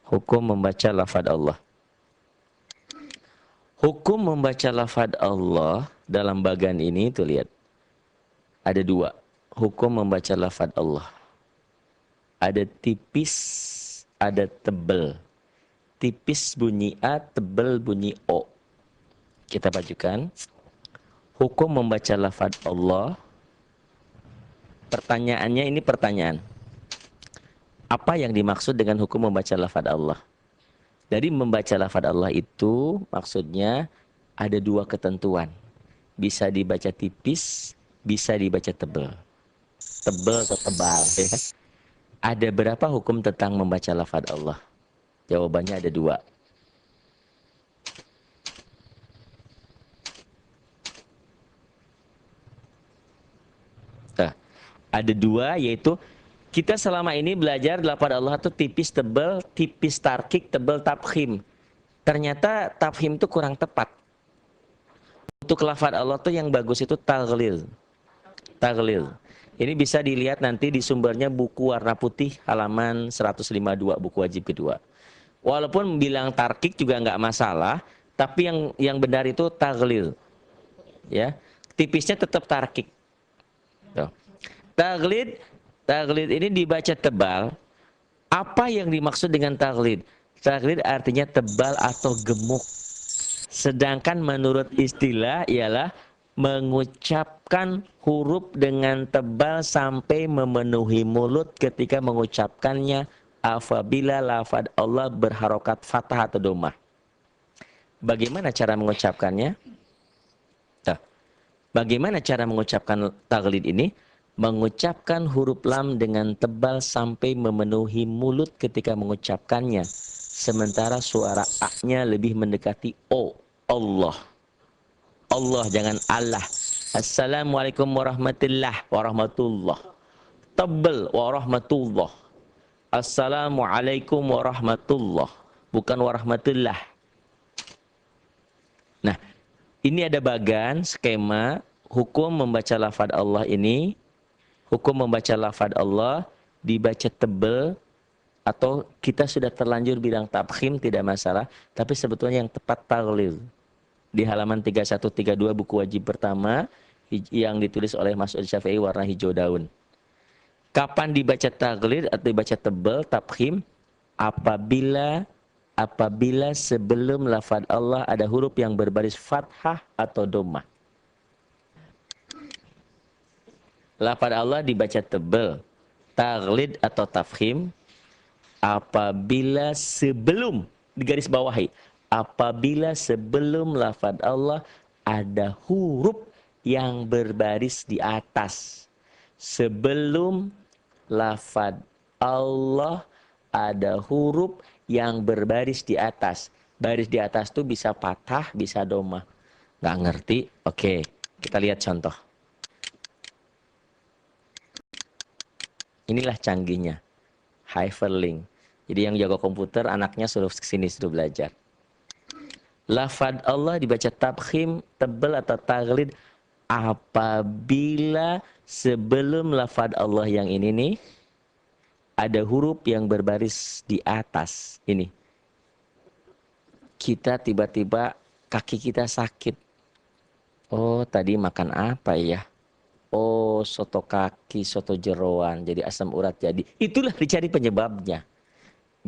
Hukum membaca lafaz Allah. Hukum membaca lafaz Allah dalam bagian ini tuh lihat. Ada dua. Hukum membaca lafaz Allah. Ada tipis, ada tebel. Tipis bunyi A, tebel bunyi O. Kita bacakan. Hukum membaca lafaz Allah. Pertanyaannya ini pertanyaan. Apa yang dimaksud dengan hukum membaca lafaz Allah? Dari membaca lafaz Allah itu maksudnya ada dua ketentuan. Bisa dibaca tipis, bisa dibaca tebal. Tebal atau tebal. Ya kan? Ada berapa hukum tentang membaca lafaz Allah? Jawabannya ada dua. Nah, ada dua yaitu kita selama ini belajar lafaz Allah itu tipis tebal, tipis tarkik, tebal tafkhim. Ternyata tafkhim itu kurang tepat. Untuk lafaz Allah tuh yang bagus itu taghlil. Taghlil. Ini bisa dilihat nanti di sumbernya buku warna putih halaman 152 buku wajib kedua. Walaupun bilang tarkik juga nggak masalah, tapi yang benar itu taghlil. Ya. Tipisnya tetap tarkik. Tuh. Taglid ini dibaca tebal. Apa yang dimaksud dengan taglid? Taglid artinya tebal atau gemuk. Sedangkan menurut istilah ialah mengucapkan huruf dengan tebal sampai memenuhi mulut ketika mengucapkannya apabila lafaz Allah berharokat fathah atau dhammah. Bagaimana cara mengucapkannya? Tuh. Bagaimana cara mengucapkan taglid ini? Mengucapkan huruf lam dengan tebal sampai memenuhi mulut ketika mengucapkannya. Sementara suara A-nya lebih mendekati O. Allah. Allah, jangan Allah. Assalamualaikum warahmatullah. Tebal warahmatullah. Assalamualaikum warahmatullah. Bukan warahmatullah. Nah, ini ada bagan, skema, hukum membaca lafaz Allah ini. Hukum membaca lafaz Allah dibaca tebal atau kita sudah terlanjur bilang tafkhim tidak masalah, tapi sebetulnya yang tepat taghlil. Di halaman 3132 buku wajib pertama yang ditulis oleh Mas'ud Syafi'i warna hijau daun. Kapan dibaca taghlil atau dibaca tebal tafkhim? Apabila sebelum lafaz Allah ada huruf yang berbaris fathah atau dhammah. Lafaz Allah dibaca tebal, taghlid atau tafkhim apabila sebelum, di garis bawahi, apabila sebelum lafaz Allah ada huruf yang berbaris di atas. Sebelum lafaz Allah ada huruf yang berbaris di atas. Baris di atas itu bisa fathah, bisa dhammah. Nggak ngerti? Oke, kita lihat contoh. Inilah canggihnya, hyperlink. Jadi yang jaga komputer, anaknya suruh kesini, suruh belajar. Lafaz Allah dibaca tafkhim, tebal atau taghlid apabila sebelum lafaz Allah yang ini nih, ada huruf yang berbaris di atas. Ini. Kita tiba-tiba kaki kita sakit. Oh, tadi makan apa ya? Oh, soto kaki, soto jeroan, jadi asam urat jadi. Itulah dicari penyebabnya.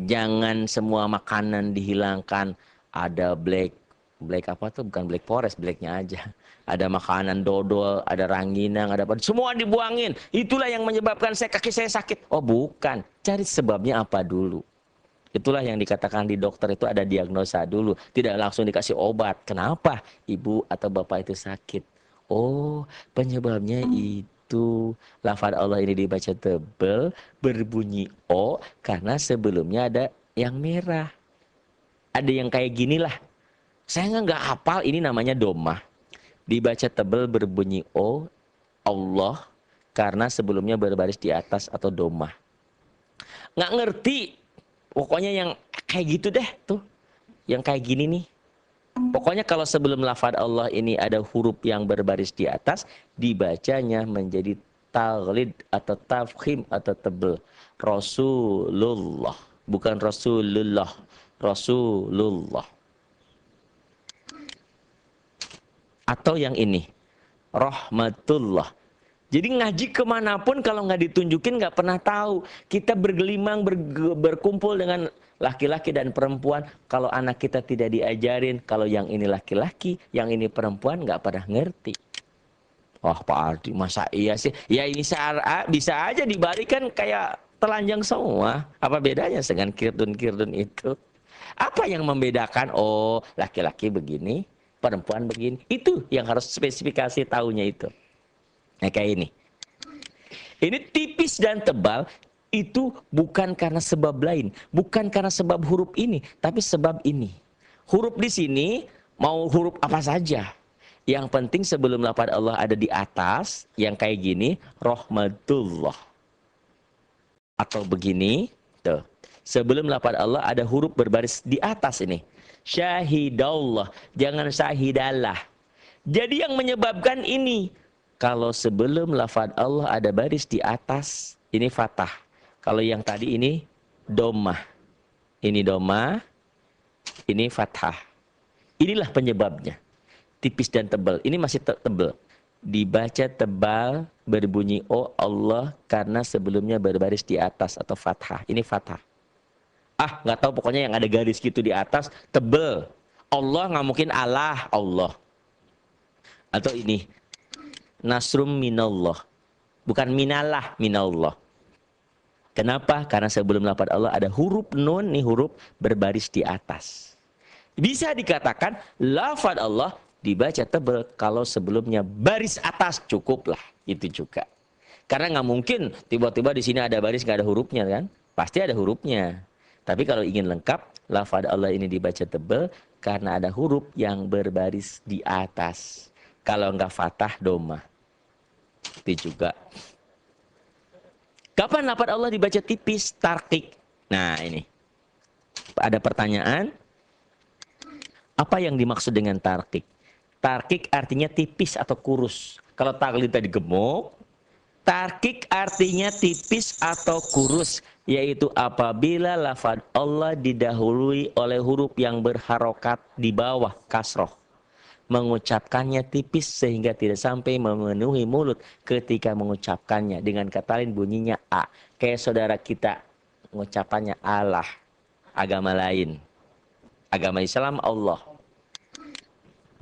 Jangan semua makanan dihilangkan. Ada black apa tuh? Bukan black forest, blacknya aja. Ada makanan dodol, ada ranginang, ada apa? Semua dibuangin. Itulah yang menyebabkan kaki saya sakit. Oh, bukan. Cari sebabnya apa dulu. Itulah yang dikatakan di dokter itu ada diagnosa dulu. Tidak langsung dikasih obat. Kenapa ibu atau bapak itu sakit? Oh, penyebabnya itu lafaz Allah ini dibaca tebal, berbunyi O, karena sebelumnya ada yang merah. Ada yang kayak gini lah. Saya nggak hafal, ini namanya dhammah. Dibaca tebal berbunyi O, Allah, karena sebelumnya berbaris di atas atau dhammah. Nggak ngerti, pokoknya yang kayak gitu deh tuh. Yang kayak gini nih. Pokoknya kalau sebelum lafaz Allah ini ada huruf yang berbaris di atas, dibacanya menjadi taghlid atau tafkhim atau tebel. Rasulullah. bukan Rasulullah. Rasulullah. Atau yang ini, rahmatullah. Jadi ngaji kemanapun kalau nggak ditunjukin nggak pernah tahu. Kita bergelimang, berkumpul dengan laki-laki dan perempuan. Kalau anak kita tidak diajarin, kalau yang ini laki-laki, yang ini perempuan nggak pernah ngerti. Wah Pak Ardi, masa iya sih? Ya ini bisa aja dibarikan kayak telanjang semua. Apa bedanya dengan kirdun-kirdun itu? Apa yang membedakan? Oh, laki-laki begini, perempuan begini. Itu yang harus spesifikasi tahunya itu. Nah kayak ini. Ini tipis dan tebal itu bukan karena sebab lain. Bukan karena sebab huruf ini. Tapi sebab ini. Huruf di sini mau huruf apa saja. Yang penting sebelum lafaz Allah ada di atas. Yang kayak gini. Rahmatullah. Atau begini. Tuh. Sebelum lafaz Allah ada huruf berbaris di atas ini. Syahidallah. Jangan syahidallah. Jadi yang menyebabkan ini. Kalau sebelum lafaz Allah ada baris di atas, ini fathah. Kalau yang tadi ini domah. Ini domah, ini fathah. Inilah penyebabnya. Tipis dan tebal. Ini masih tebal. Dibaca tebal, berbunyi oh Allah karena sebelumnya berbaris di atas atau fathah. Ini fathah. Ah, nggak tahu pokoknya yang ada garis gitu di atas, tebal. Allah nggak mungkin Allah, Allah. Atau ini. Nasrum minallah. Bukan minallah, minallah. Kenapa? Karena sebelum lafaz Allah ada huruf nun, nih huruf berbaris di atas. Bisa dikatakan lafaz Allah dibaca tebal kalau sebelumnya baris atas, cukuplah. Itu juga. Karena nggak mungkin tiba-tiba di sini ada baris nggak ada hurufnya kan? Pasti ada hurufnya. Tapi kalau ingin lengkap, lafaz Allah ini dibaca tebal karena ada huruf yang berbaris di atas. Kalau nggak fathah, domah. Itu juga. Kapan lafaz Allah dibaca tipis? Tarqiq. Nah ini. Ada pertanyaan. Apa yang dimaksud dengan tarqiq? Tarqiq artinya tipis atau kurus. Kalau taklid tadi gemuk. Tarqiq artinya tipis atau kurus. Yaitu apabila lafaz Allah didahului oleh huruf yang berharokat di bawah kasroh. Mengucapkannya tipis sehingga tidak sampai memenuhi mulut ketika mengucapkannya. Dengan kata lain bunyinya A. Kayak saudara kita mengucapkannya Allah. Agama lain. Agama Islam Allah.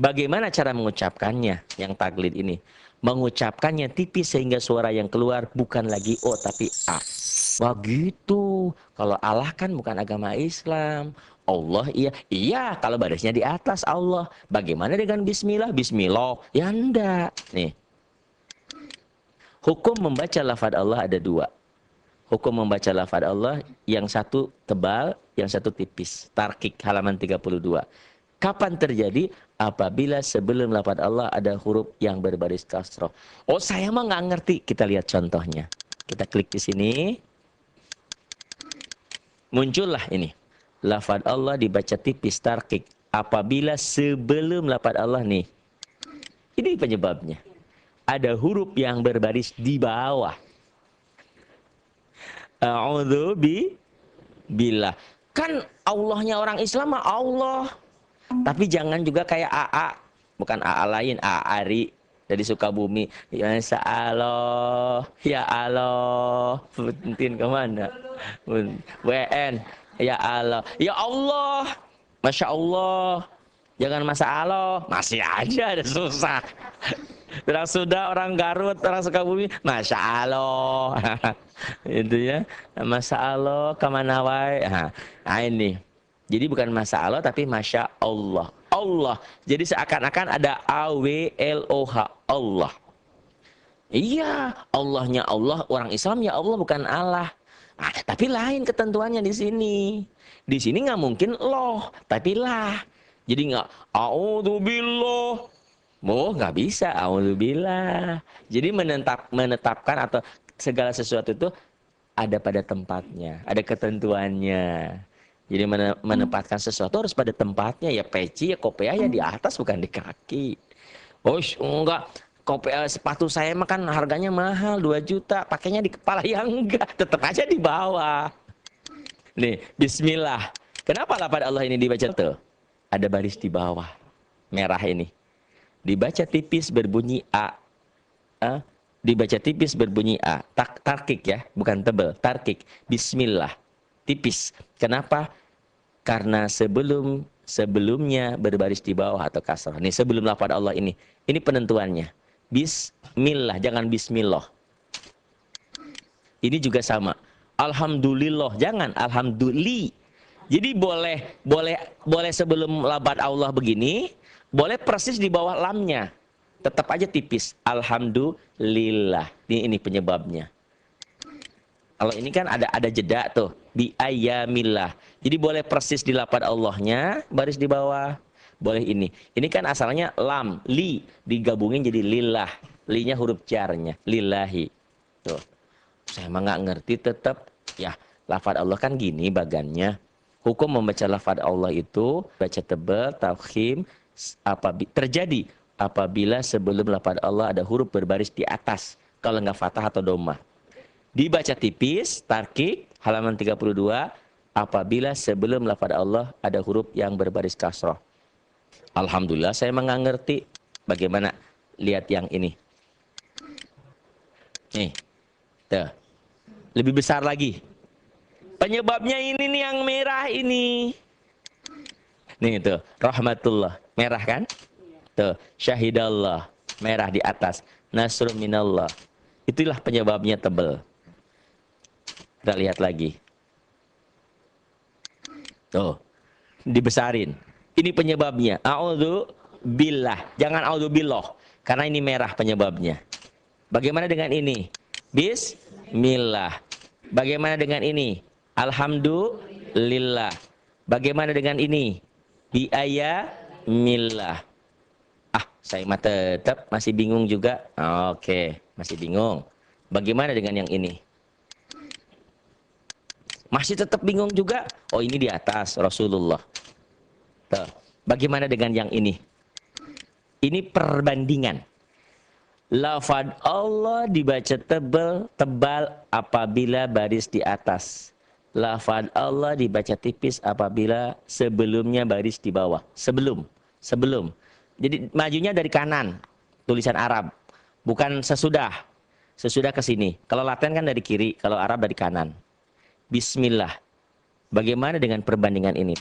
Bagaimana cara mengucapkannya yang taklid ini? Mengucapkannya tipis sehingga suara yang keluar bukan lagi O tapi A. Wah gitu. Kalau Allah kan bukan agama Islam. Allah iya. Iya kalau barisnya di atas Allah. Bagaimana dengan bismillah? Bismillah. Ya enggak. Nih. Hukum membaca lafaz Allah ada dua. Hukum membaca lafaz Allah yang satu tebal, yang satu tipis. Tarqiq halaman 32. Kapan terjadi? Apabila sebelum lafaz Allah ada huruf yang berbaris kasroh. Oh saya mah nggak ngerti. Kita lihat contohnya. Kita klik di sini. Muncullah ini. Lafaz Allah dibaca tipis tarqiq apabila sebelum lafaz Allah nih. Ini penyebabnya. Ada huruf yang berbaris di bawah. A'udzu billah. Kan Allahnya orang Islam mah Allah. Tapi jangan juga kayak AA. Bukan AA lain, AA Ari dari Sukabumi. Ya Allah, ya Allah. Puntin kemana? WN. Ya Allah, ya Allah, Masya Allah, jangan Masa Allah, masih aja ada susah. Orang Sunda, orang Garut, orang Sukabumi, Masya Allah, itu ya, Masya Allah, kemana wae, nah ini, jadi bukan Masya Allah tapi Masya Allah, Allah, jadi seakan-akan ada AWLOH, Allah. Iya, Allahnya Allah, orang Islam ya Allah bukan Allah. Nah, tapi lain ketentuannya di sini. Di sini nggak mungkin loh, tapi lah. Jadi nggak a'udzubillah. Oh, nggak bisa a'udzubillah. Jadi menetapkan atau segala sesuatu itu ada pada tempatnya, ada ketentuannya. Jadi menempatkan sesuatu harus pada tempatnya. Ya peci, ya kopiah ya di atas bukan di kaki. Oh, enggak. Sepatu saya mah kan harganya mahal 2 juta, pakainya di kepala, ya enggak, tetap aja di bawah. Nih, bismillah. Kenapa lafaz Allah ini dibaca tuh? Ada baris di bawah. Merah ini. Dibaca tipis berbunyi A. Dibaca tipis berbunyi A. Tarkik ya, bukan tebel. Tarkik. Bismillah. Tipis. Kenapa? Karena sebelumnya berbaris di bawah atau kasrah. Nih sebelum lafaz Allah ini. Ini penentuannya. Bismillah, jangan bismillah. Ini juga sama. Alhamdulillah, jangan alhamdulillah. Jadi boleh sebelum lafaz Allah begini, boleh persis di bawah lamnya. Tetap aja tipis. Alhamdulillah. Ini penyebabnya. Kalau ini kan ada jeda tuh, bi ayyamillah. Jadi boleh persis di lafaz Allahnya, baris di bawah. Boleh ini. Ini kan asalnya lam, li, digabungin jadi lillah. Li-nya huruf jarnya, lillahi. Tuh. Saya emang nggak ngerti tetap. Ya, lafaz Allah kan gini bagannya. Hukum membaca lafaz Allah itu baca tebal, tafkhim, terjadi apabila sebelum lafaz Allah ada huruf berbaris di atas. Kalau nggak fathah atau dhammah. Dibaca tipis, tarkik, halaman 32, apabila sebelum lafaz Allah ada huruf yang berbaris kasroh. Alhamdulillah saya emang nggak ngerti. Bagaimana? Lihat yang ini. Nih. Tuh. Lebih besar lagi. Penyebabnya ini nih yang merah ini. Nih tuh, rahmatullah. Merah kan? Tuh, syahidallah. Merah di atas. Nasrun minallah. Itulah penyebabnya tebel. Kita lihat lagi. Tuh, dibesarin. Ini penyebabnya. A'udzu billah. Jangan a'udzu billah. Karena ini merah penyebabnya. Bagaimana dengan ini? Bismillah. Bagaimana dengan ini? Alhamdulillah. Bagaimana dengan ini? Biayamillah. Saya mah tetap masih bingung juga. Oke, masih bingung. Bagaimana dengan yang ini? Masih tetap bingung juga. Oh, ini di atas Rasulullah. Tuh. Bagaimana dengan yang ini? Ini perbandingan. Lafaz Allah dibaca tebal apabila baris di atas. Lafaz Allah dibaca tipis apabila sebelumnya baris di bawah. Sebelum. Jadi majunya dari kanan, tulisan Arab. Bukan sesudah. Sesudah ke sini. Kalau Latin kan dari kiri, kalau Arab dari kanan. Bismillah. Bagaimana dengan perbandingan ini?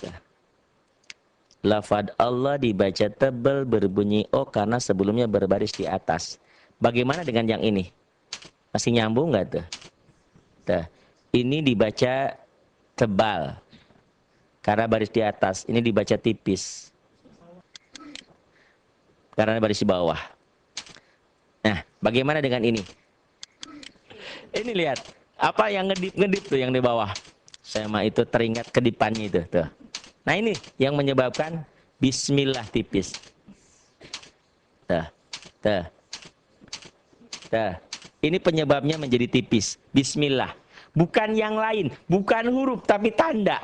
Lafaz Allah dibaca tebal berbunyi O karena sebelumnya berbaris di atas. Bagaimana dengan yang ini? Masih nyambung nggak tuh? Tuh. Ini dibaca tebal karena baris di atas. Ini dibaca tipis karena baris di bawah. Nah, bagaimana dengan ini? Ini lihat. Apa yang ngedip tuh yang di bawah? Saya mah itu teringat kedipannya itu. Tuh. Nah ini yang menyebabkan bismillah tipis. Tuh. Ini penyebabnya menjadi tipis. Bismillah. Bukan yang lain. Bukan huruf tapi tanda.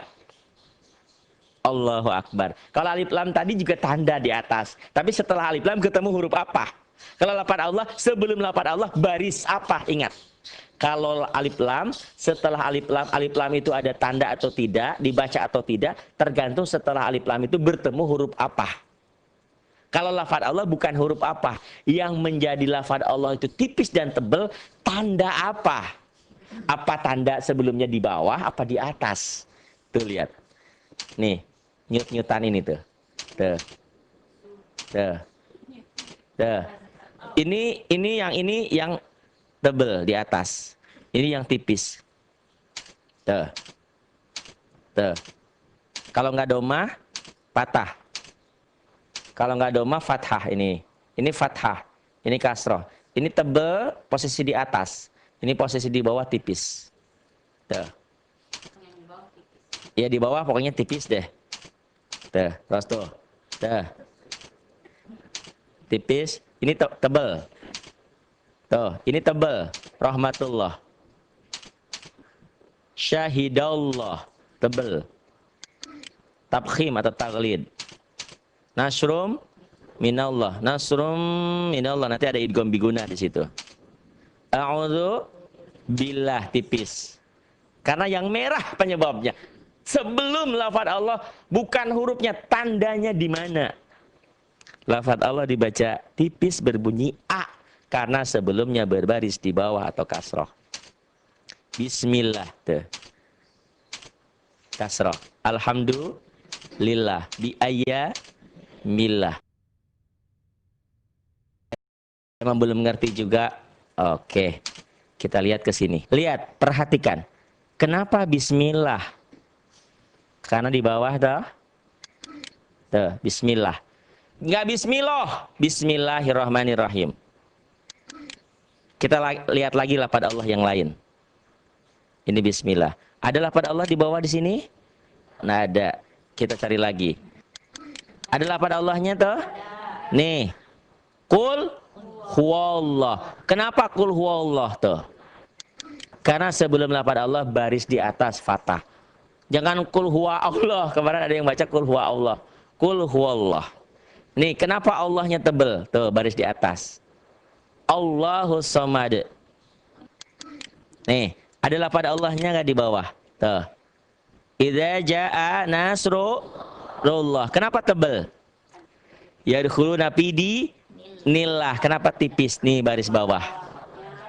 Allahu Akbar. Kalau alif lam tadi juga tanda di atas. Tapi setelah alif lam ketemu huruf apa? Kalau lafaz Allah, sebelum lafaz Allah baris apa? Ingat. Kalau alif lam, setelah alif lam itu ada tanda atau tidak, dibaca atau tidak, tergantung setelah alif lam itu bertemu huruf apa. Kalau lafaz Allah bukan huruf apa. Yang menjadi lafaz Allah itu tipis dan tebal, tanda apa? Apa tanda sebelumnya di bawah, apa di atas? Tuh lihat. Nih, nyut-nyutan ini tuh. Tuh. Ini yang tebal di atas. Ini yang tipis. Tuh. Kalau nggak domah, patah. Kalau nggak domah, fathah ini. Ini fathah. Ini kasroh. Ini tebal, posisi di atas. Ini posisi di bawah tipis. Tuh. Ya di bawah pokoknya tipis deh. Tuh, terus tuh. Tuh. Tipis. Ini tebal. Tuh, ini tebal. Rahmatullah. Syahidallah. Tebal. Tabkhim atau taglid. Nasrum minallah. Nasrum minallah. Nanti ada idgham biguna di situ. A'udzu billah tipis. Karena yang merah penyebabnya. Sebelum lafaz Allah, bukan hurufnya, tandanya di mana. Lafaz Allah dibaca tipis berbunyi A, karena sebelumnya berbaris di bawah atau kasroh. Bismillah, tuh. Kasroh. Alhamdulillah. Bi ayyamillah. Emang belum ngerti juga? Oke. Kita lihat ke sini. Lihat, perhatikan. Kenapa bismillah? Karena di bawah tuh, bismillah. Enggak bismillah, bismillahirrahmanirrahim. Kita lihat lagi lafaz Allah yang lain. Ini bismillah. Ada lafaz Allah di bawah di sini? Nah, ada. Kita cari lagi. Ada lafaz Allahnya tuh? Nih. Qul huwallah. Kenapa qul huwallah tuh? Karena sebelum lafaz Allah baris di atas fathah. Jangan qul huwa Allah. Kemarin ada yang baca qul huwa Allah. Qul huwallah. Nih, kenapa Allahnya tebel? Tuh, baris di atas. Allahus Samad. Nih, ada lafaz Allahnya nggak di bawah? Tuh. Idza jaa nasrullah. Kenapa tebel? Yadkhuluna fi dinillah. Kenapa tipis? Nih, baris bawah.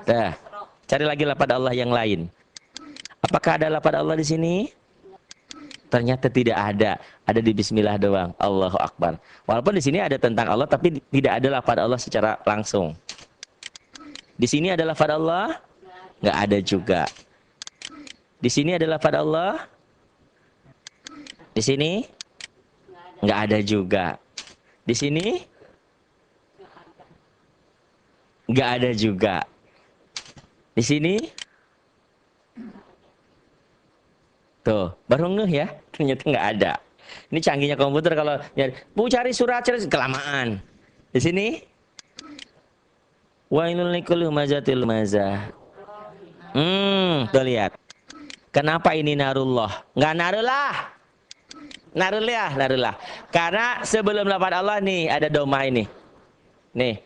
Tuh. Cari lagi lafaz Allah yang lain. Apakah ada lafaz Allah di sini? Ternyata tidak ada. Ada di bismillah doang. Allahu Akbar. Walaupun di sini ada tentang Allah, tapi tidak ada lafaz Allah secara langsung. Di sini ada lafaz Allah? Nggak ada juga. Di sini ada lafaz Allah? Di sini? Nggak ada juga. Di sini? Nggak ada juga. Di sini? Tuh, baru ngeh ya, ternyata nggak ada. Ini canggihnya komputer kalau nyari, mau cari surat kelamaan. Di sini, wailul likulli humazatil lumazah. Tuh lihat. Kenapa ini narullah? Nggak narullah. Narullah. Karena sebelum lafaz Allah nih ada doma ini. Nih.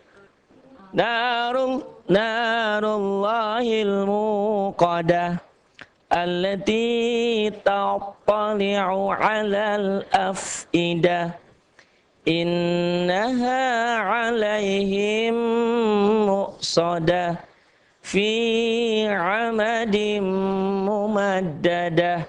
Narullahil muqadah. Allati tattali'u 'alal af'idah innaha 'alaihim muqsadah fi 'amadin mumaddadah